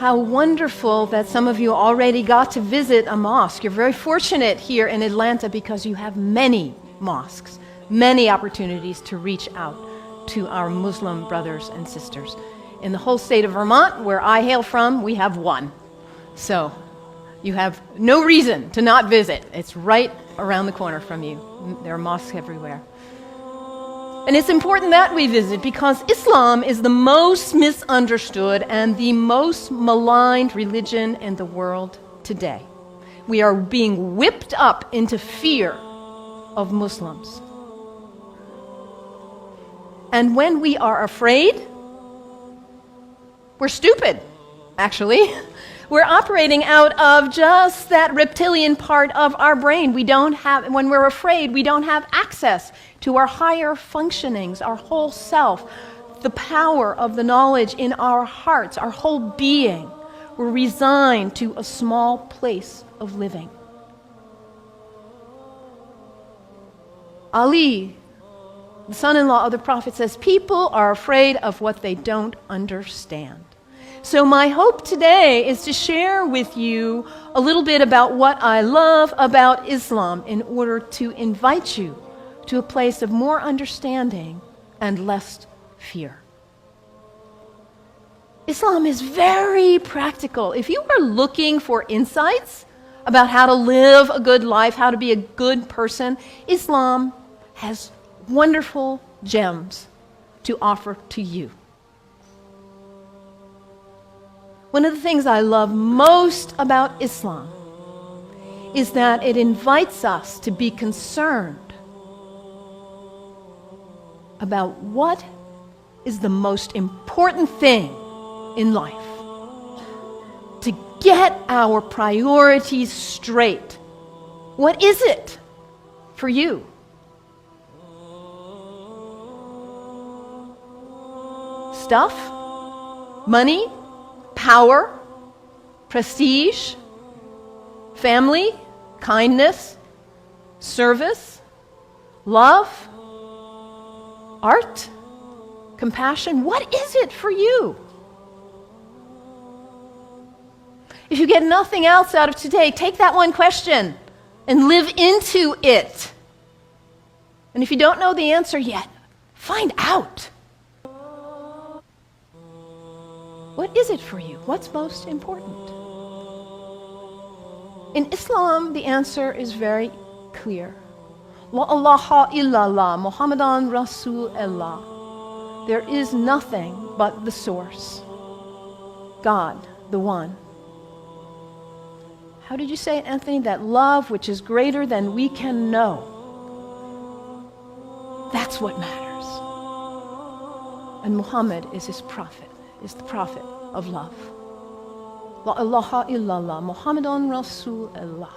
How wonderful that some of you already got to visit a mosque. You're very fortunate here in Atlanta because you have many mosques, many opportunities to reach out to our Muslim brothers and sisters. In the whole state of Vermont, where I hail from, we have one. So you have no reason to not visit. It's right around the corner from you. There are mosques everywhere. And it's important that we visit because Islam is the most misunderstood and the most maligned religion in the world today. We are being whipped up into fear of Muslims. And when we are afraid, we're stupid, actually. We're operating out of just that reptilian part of our brain. When we're afraid, we don't have access to our higher functionings, our whole self, the power of the knowledge in our hearts, our whole being. We're resigned to a small place of living. Ali, the son-in-law of the Prophet, says, people are afraid of what they don't understand. So my hope today is to share with you a little bit about what I love about Islam in order to invite you to a place of more understanding and less fear. Islam is very practical. If you are looking for insights about how to live a good life, how to be a good person, Islam has wonderful gems to offer to you. One of the things I love most about Islam is that it invites us to be concerned about what is the most important thing in life. To get our priorities straight. What is it for you? Stuff? Money? Power? Prestige? Family? Kindness? Service? Love? Art? Compassion? What is it for you? If you get nothing else out of today, take that one question and live into it. And if you don't know the answer yet, find out. What is it for you? What's most important? In Islam, the answer is very clear. La ilaha illallah, Muhammadan Rasulullah. There is nothing but the source. God, the one. How did you say it, Anthony? That love which is greater than we can know. That's what matters. And Muhammad is his prophet, is the prophet of love. La ilaha illallah, Muhammadan Rasulullah.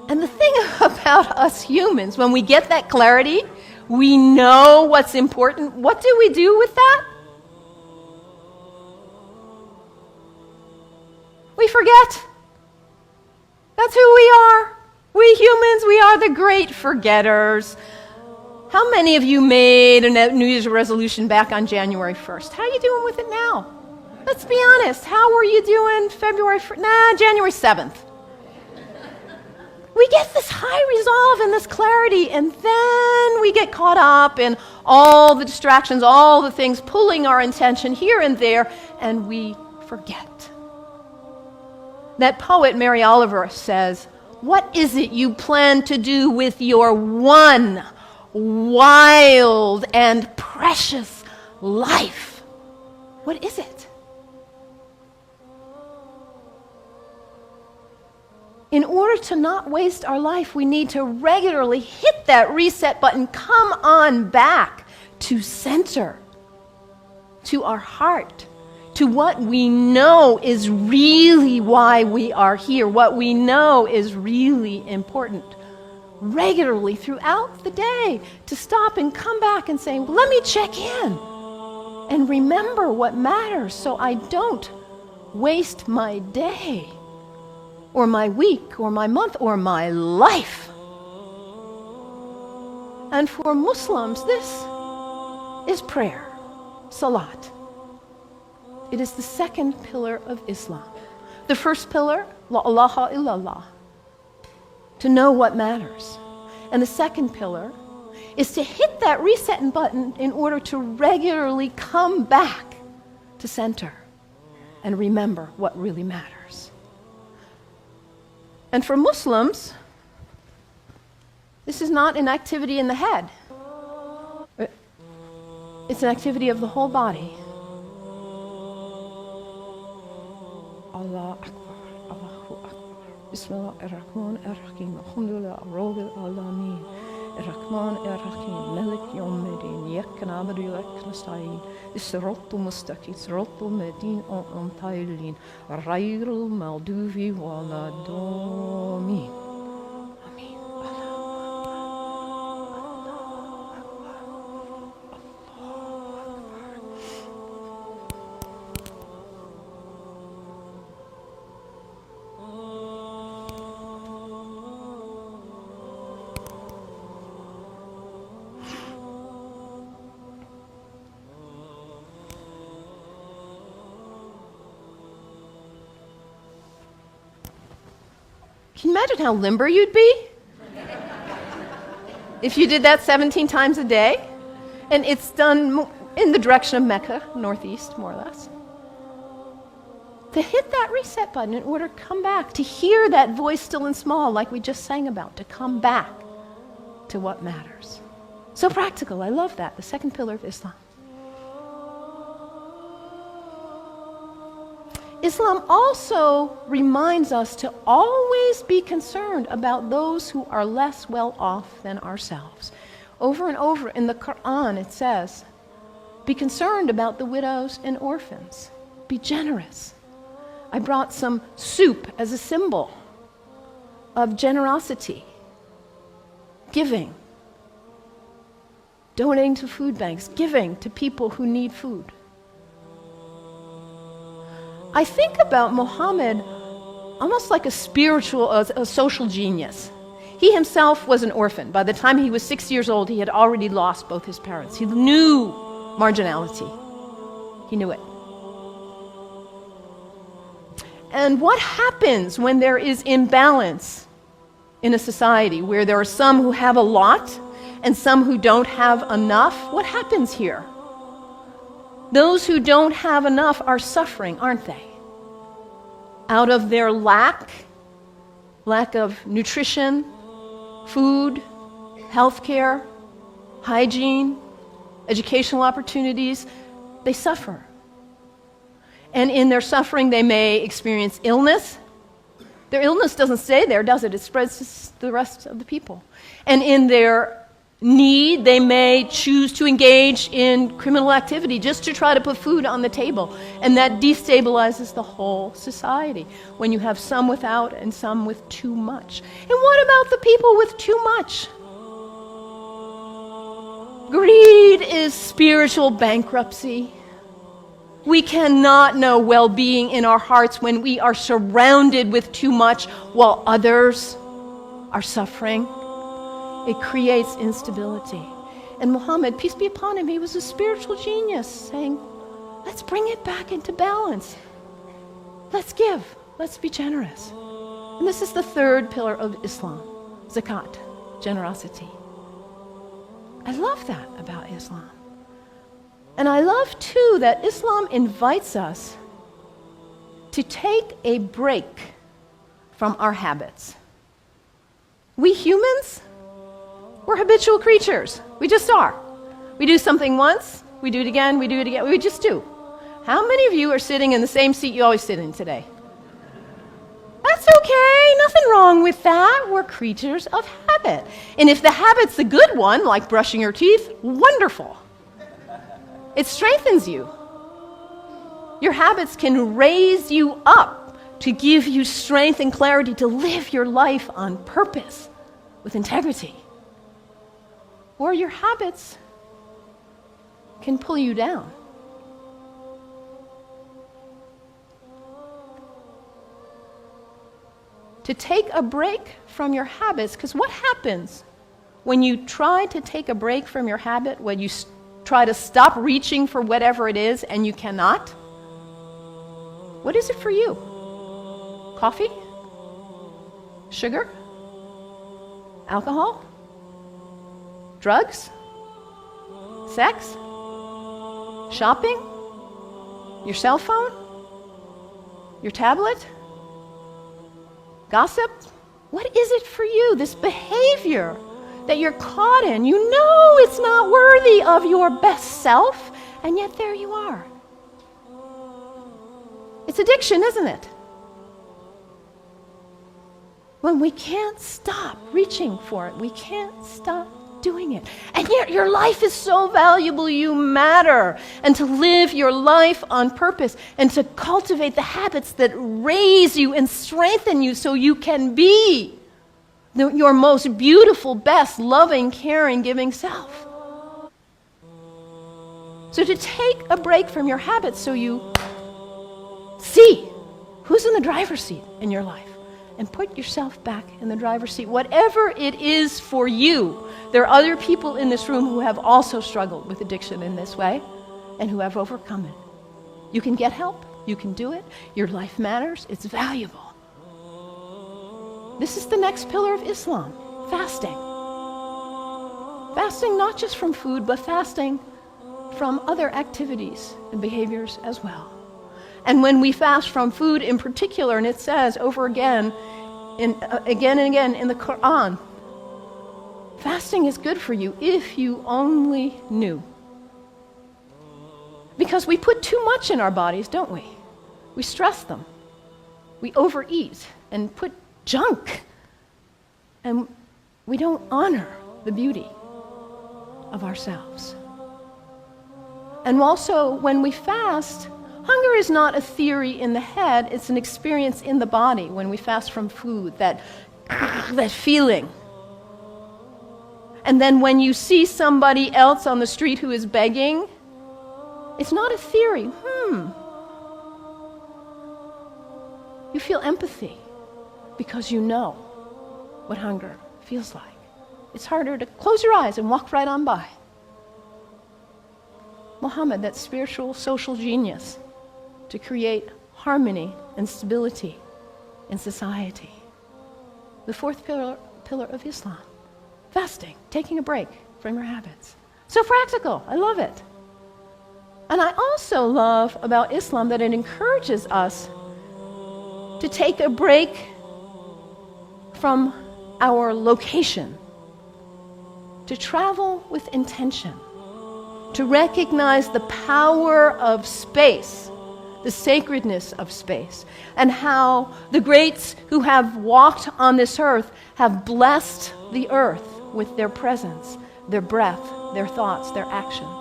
And the thing about us humans, when we get that clarity, we know what's important. What do we do with that? We forget. That's who we are. We humans, we are the great forgetters. How many of you made a New Year's resolution back on January 1st? How are you doing with it now? Let's be honest. How were you doing January 7th? We get this high resolve and this clarity, and then we get caught up in all the distractions, all the things pulling our attention here and there, and we forget. That poet, Mary Oliver, says, what is it you plan to do with your one wild and precious life? What is it? In order to not waste our life, we need to regularly hit that reset button, come on back to center, to our heart, to what we know is really why we are here, what we know is really important. Regularly throughout the day, to stop and come back and say, let me check in and remember what matters so I don't waste my day or my week or my month or my life. And for Muslims, this is prayer, salat. It is the second pillar of Islam. The first pillar, la ilaha illallah, to know what matters. And the second pillar is to hit that reset button in order to regularly come back to center and remember what really matters. And for Muslims, this is not an activity in the head. It's an activity of the whole body. Allah Akbar, Allahu Akbar. Bismillah ar-Rahman ar-Rahim. Alhamdulillah, Rabbil Alameen. Ar-Rahman ar-Rahim. Malik Yawmiddin. Iyaka na'budu wa iyaka nasta'in. As-siratal mustaqim. Siratal ladhina an'amta alayhim. Ghayril maghdubi waladdallin. Can you imagine how limber you'd be if you did that 17 times a day? And it's done in the direction of Mecca, northeast, more or less. To hit that reset button in order to come back, to hear that voice still and small like we just sang about, to come back to what matters. So practical, I love that, the second pillar of Islam. Islam also reminds us to always be concerned about those who are less well off than ourselves. Over and over in the Quran it says, be concerned about the widows and orphans. Be generous. I brought some soup as a symbol of generosity, giving, donating to food banks, giving to people who need food. I think about Muhammad almost like a spiritual, a social genius. He himself was an orphan. By the time he was 6 years old, he had already lost both his parents. He knew marginality. He knew it. And what happens when there is imbalance in a society where there are some who have a lot and some who don't have enough? What happens here? Those who don't have enough are suffering, aren't they? Out of their lack of nutrition, food, healthcare, hygiene, educational opportunities, they suffer. And in their suffering, they may experience illness. Their illness doesn't stay there, does it? It spreads to the rest of the people. And in their need, they may choose to engage in criminal activity just to try to put food on the table. And that destabilizes the whole society when you have some without and some with too much. And what about the people with too much? Greed is spiritual bankruptcy. We cannot know well-being in our hearts when we are surrounded with too much while others are suffering. It creates instability. And Muhammad, peace be upon him, he was a spiritual genius, saying, let's bring it back into balance. Let's give. Let's be generous. And this is the third pillar of Islam, zakat, generosity. I love that about Islam. And I love, too, that Islam invites us to take a break from our habits. We humans, we're habitual creatures. We just are. We do something once, we do it again, we just do. How many of you are sitting in the same seat you always sit in today? That's okay, nothing wrong with that. We're creatures of habit. And if the habit's a good one, like brushing your teeth, wonderful. It strengthens you. Your habits can raise you up to give you strength and clarity to live your life on purpose with integrity. Or your habits can pull you down. To take a break from your habits, because what happens when you try to take a break from your habit, when you try to stop reaching for whatever it is and you cannot? What is it for you? Coffee? Sugar? Alcohol? Drugs? Sex? Shopping? Your cell phone? Your tablet? Gossip? What is it for you, this behavior that you're caught in? You know it's not worthy of your best self, and yet there you are. It's addiction, isn't it? When we can't stop reaching for it, we can't stop doing it. And yet your life is so valuable, you matter. And to live your life on purpose and to cultivate the habits that raise you and strengthen you so you can be your most beautiful, best, loving, caring, giving self. So to take a break from your habits so you see who's in the driver's seat in your life and put yourself back in the driver's seat. Whatever it is for you, there are other people in this room who have also struggled with addiction in this way and who have overcome it. You can get help. You can do it. Your life matters. It's valuable. This is the next pillar of Islam, fasting. Fasting not just from food, but fasting from other activities and behaviors as well. And when we fast from food in particular, and it says over again and again in the Quran, fasting is good for you if you only knew. Because we put too much in our bodies, don't we? We stress them. We overeat and put junk. And we don't honor the beauty of ourselves. And also, when we fast, hunger is not a theory in the head, it's an experience in the body when we fast from food, that feeling. And then when you see somebody else on the street who is begging, it's not a theory. You feel empathy because you know what hunger feels like. It's harder to close your eyes and walk right on by. Muhammad, that spiritual social genius, to create harmony and stability in society. The fourth pillar of Islam, fasting, taking a break from your habits. So practical, I love it. And I also love about Islam that it encourages us to take a break from our location, to travel with intention, to recognize the power of space, the sacredness of space, and how the greats who have walked on this earth have blessed the earth with their presence, their breath, their thoughts, their actions.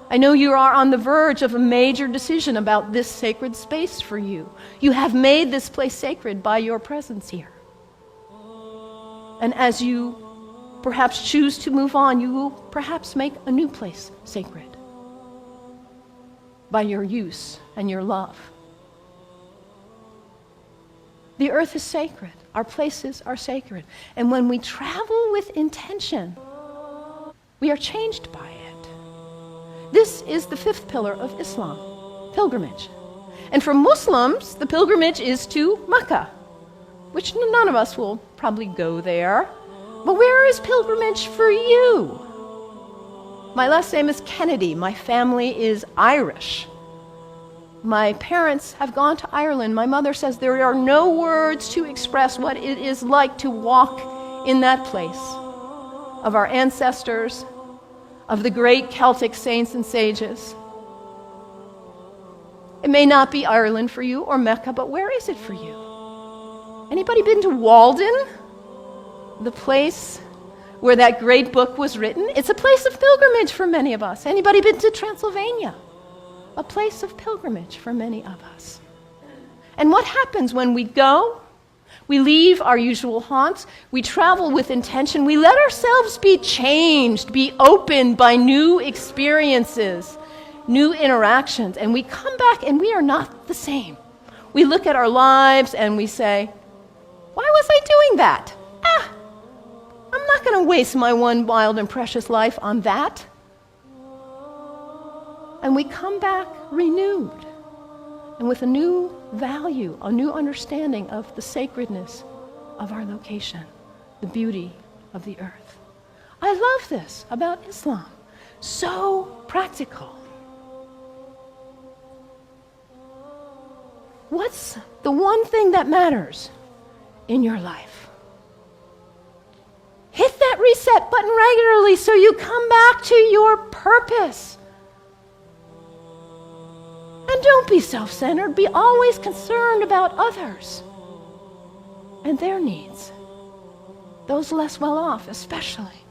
I know you are on the verge of a major decision about this sacred space for you. You have made this place sacred by your presence here. And as you perhaps choose to move on, you will perhaps make a new place sacred by your use and your love. The earth is sacred. Our places are sacred. And when we travel with intention, we are changed by it. This is the fifth pillar of Islam, pilgrimage. And for Muslims, the pilgrimage is to Mecca, which none of us will probably go there. But where is pilgrimage for you? My last name is Kennedy. My family is Irish. My parents have gone to Ireland. My mother says there are no words to express what it is like to walk in that place of our ancestors, of the great Celtic saints and sages. It may not be Ireland for you or Mecca, but where is it for you? Anybody been to Walden? The place where that great book was written? It's a place of pilgrimage for many of us. Anybody been to Transylvania? A place of pilgrimage for many of us. And what happens when we go? We leave our usual haunts. We travel with intention. We let ourselves be changed, be opened by new experiences, new interactions. And we come back and we are not the same. We look at our lives and we say, why was I doing that? I'm not going to waste my one wild and precious life on that. And we come back renewed and with a new value, a new understanding of the sacredness of our location, the beauty of the earth. I love this about Islam. So practical. What's the one thing that matters in your life? Hit that reset button regularly so you come back to your purpose. And don't be self-centered. Be always concerned about others and their needs, those less well off especially.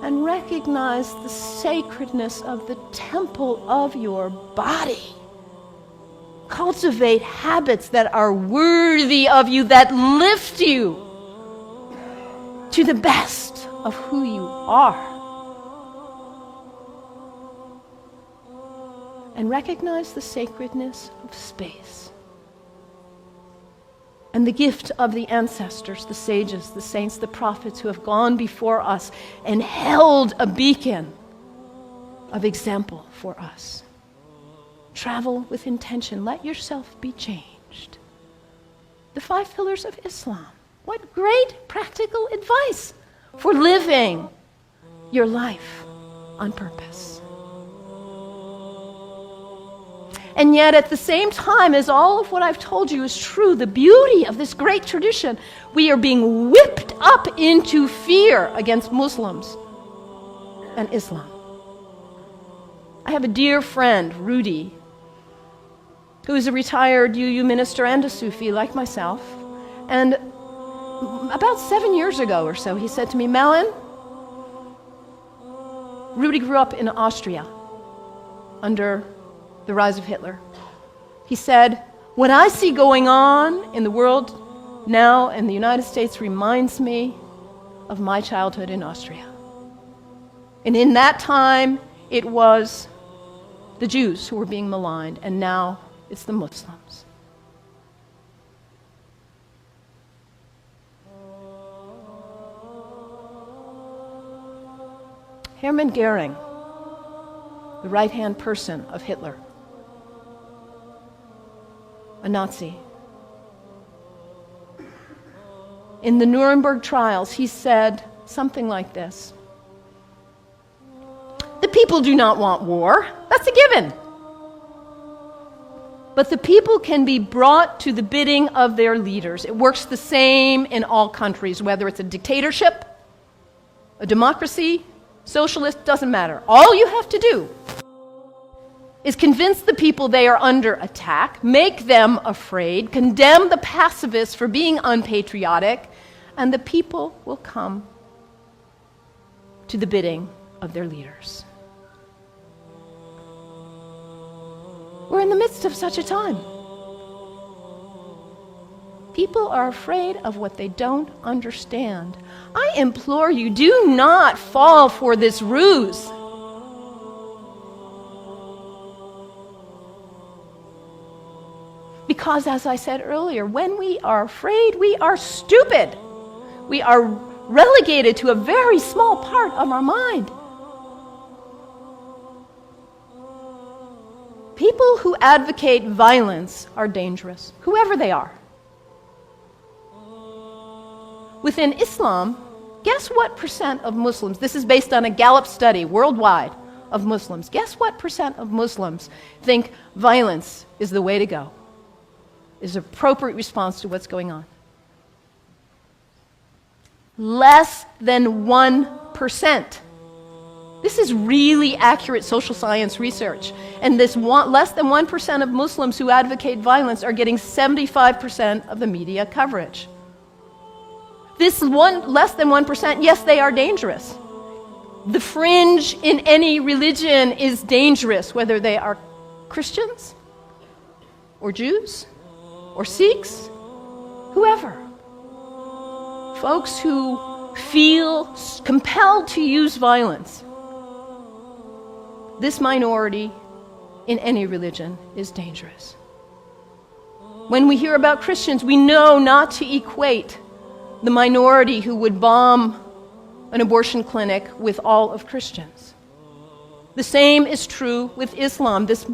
And recognize the sacredness of the temple of your body. Cultivate habits that are worthy of you, that lift you to the best of who you are. And recognize the sacredness of space and the gift of the ancestors, the sages, the saints, the prophets who have gone before us and held a beacon of example for us. Travel with intention. Let yourself be changed. The 5 pillars of Islam. What great practical advice for living your life on purpose. And yet at the same time as all of what I've told you is true, the beauty of this great tradition, we are being whipped up into fear against Muslims and Islam. I have a dear friend, Rudy, who is a retired UU minister and a Sufi like myself. And about 7 years ago or so, he said to me, Mallon, Rudy grew up in Austria under the rise of Hitler. He said, what I see going on in the world now in the United States reminds me of my childhood in Austria. And in that time, it was the Jews who were being maligned, and now it's the Muslims. Hermann Goering, the right-hand person of Hitler, a Nazi. In the Nuremberg trials, he said something like this: the people do not want war, that's a given. But the people can be brought to the bidding of their leaders. It works the same in all countries, whether it's a dictatorship, a democracy, socialist, doesn't matter. All you have to do is convince the people they are under attack, make them afraid, condemn the pacifists for being unpatriotic, and the people will come to the bidding of their leaders. We're in the midst of such a time. People are afraid of what they don't understand. I implore you, do not fall for this ruse. Because, as I said earlier, when we are afraid, we are stupid. We are relegated to a very small part of our mind. People who advocate violence are dangerous, whoever they are. Within Islam, guess what percent of Muslims, this is based on a Gallup study worldwide of Muslims, guess what percent of Muslims think violence is the way to go, is an appropriate response to what's going on? Less than 1%. This is really accurate social science research. And this less than 1% of Muslims who advocate violence are getting 75% of the media coverage. This less than 1%, yes, they are dangerous. The fringe in any religion is dangerous, whether they are Christians or Jews or Sikhs, whoever. Folks who feel compelled to use violence. This minority in any religion is dangerous. When we hear about Christians, we know not to equate the minority who would bomb an abortion clinic with all of Christians. The same is true with Islam. This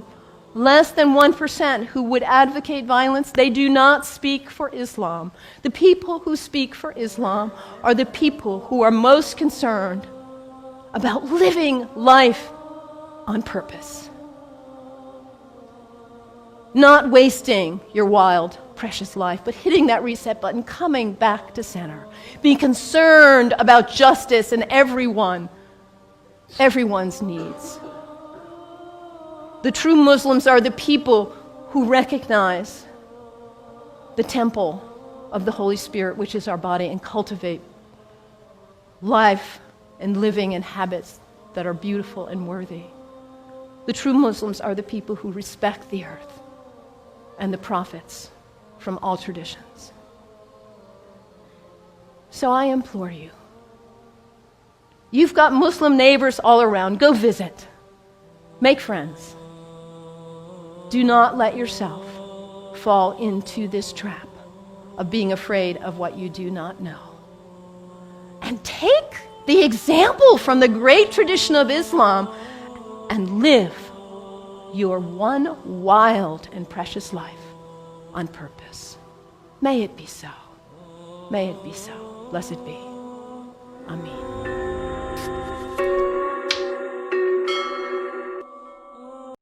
Less than 1% who would advocate violence, they do not speak for Islam. The people who speak for Islam are the people who are most concerned about living life on purpose. Not wasting your wild, precious life, but hitting that reset button, coming back to center. Being concerned about justice and everyone's needs. The true Muslims are the people who recognize the temple of the Holy Spirit, which is our body, and cultivate life and living and habits that are beautiful and worthy. The true Muslims are the people who respect the earth and the prophets from all traditions. So I implore you, you've got Muslim neighbors all around, go visit, make friends. Do not let yourself fall into this trap of being afraid of what you do not know. And take the example from the great tradition of Islam and live your one wild and precious life on purpose. May it be so. May it be so. Blessed be. Amen.